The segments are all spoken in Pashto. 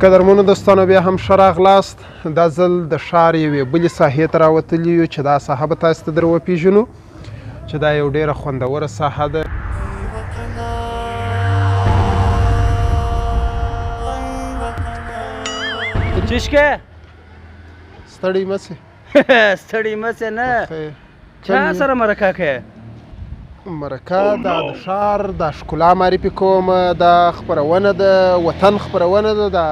قدرمنو دوستانو بیا هم ښه راغلاست. دا ځل د ښار یوې بلې ساحې ته راوتلي یو چې دا ساحه به تاسو ته در وپېژنو چې دا یو ډېره خوندوره ساحه ده. چشکه ستړی مه سې. ستړی مه سې نه. چا سره مرکه کوې؟ مرکه دا د ښار دا ښکلا معرفي کوم، دا خپرونه ده، وطن خپرونه ده، دا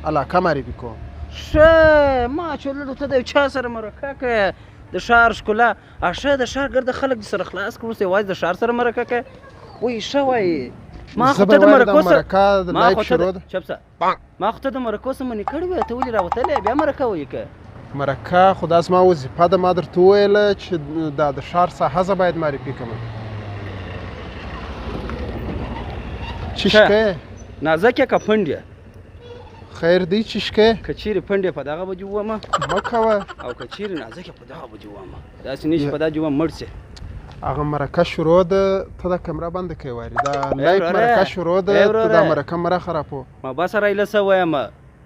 علاقه معرفي کوم. ښه ما چلو ته د یو چا سره مرکه کوې د ښار ښکلا؟ ښه د ښار ګرده خلک دې سره خلاص کړو اوس یوازې د ښار سره مرکه کوې؟ وایي ښه وایي ما خو ته د مرکو سره ما خو ته د مرکو سره منې کړې وې، ته ولې راوتلی بیا مرکه وایي که؟ مرکه خو دا زما وظیفه ده. ما درته وویله چې دا د ښار ساحه زه باید معرفي کړم. چشکه نازک یې که پنډ یې؟ خیر دی چشکه. که چیرې پنډ یې په دغه به جوومه مه کوه، او که چیرې نازک یې په دغه به جوومه، داسې نه شي په دا جووم مړ شي. هغه مرکه شروع ده، ته دا کمره بنده کوې واري. دا لایف مرکه شروع ده، ته دا مرکه مه راخرابوه. ما بس رایله څه وایم،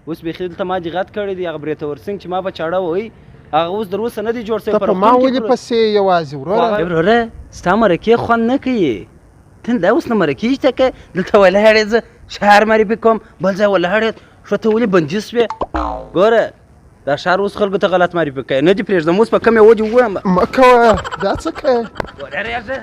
اوس بیخي دلته ما جغت کړی دی. هغه بریتور سینګ چې ما به چاړه وایي هغه اوس در اوسه نه دی جوړ شوی. ته په ما ولې پسې یوازې وروره ستا مرکې خوند نه کوي. ته دا اوس نه مرکې شته که دلته ولاړې زه ښار معرفي کوم بل ځای ولاړې ښه ته ولې بندي سوې؟ ګوره دا ښار اوس خلکو ته غلط معرفي کوي، نه دې پرېږدم. اوس په کومې وجې ووایم؟ مه کوه دا څه کوې؟ ورېږه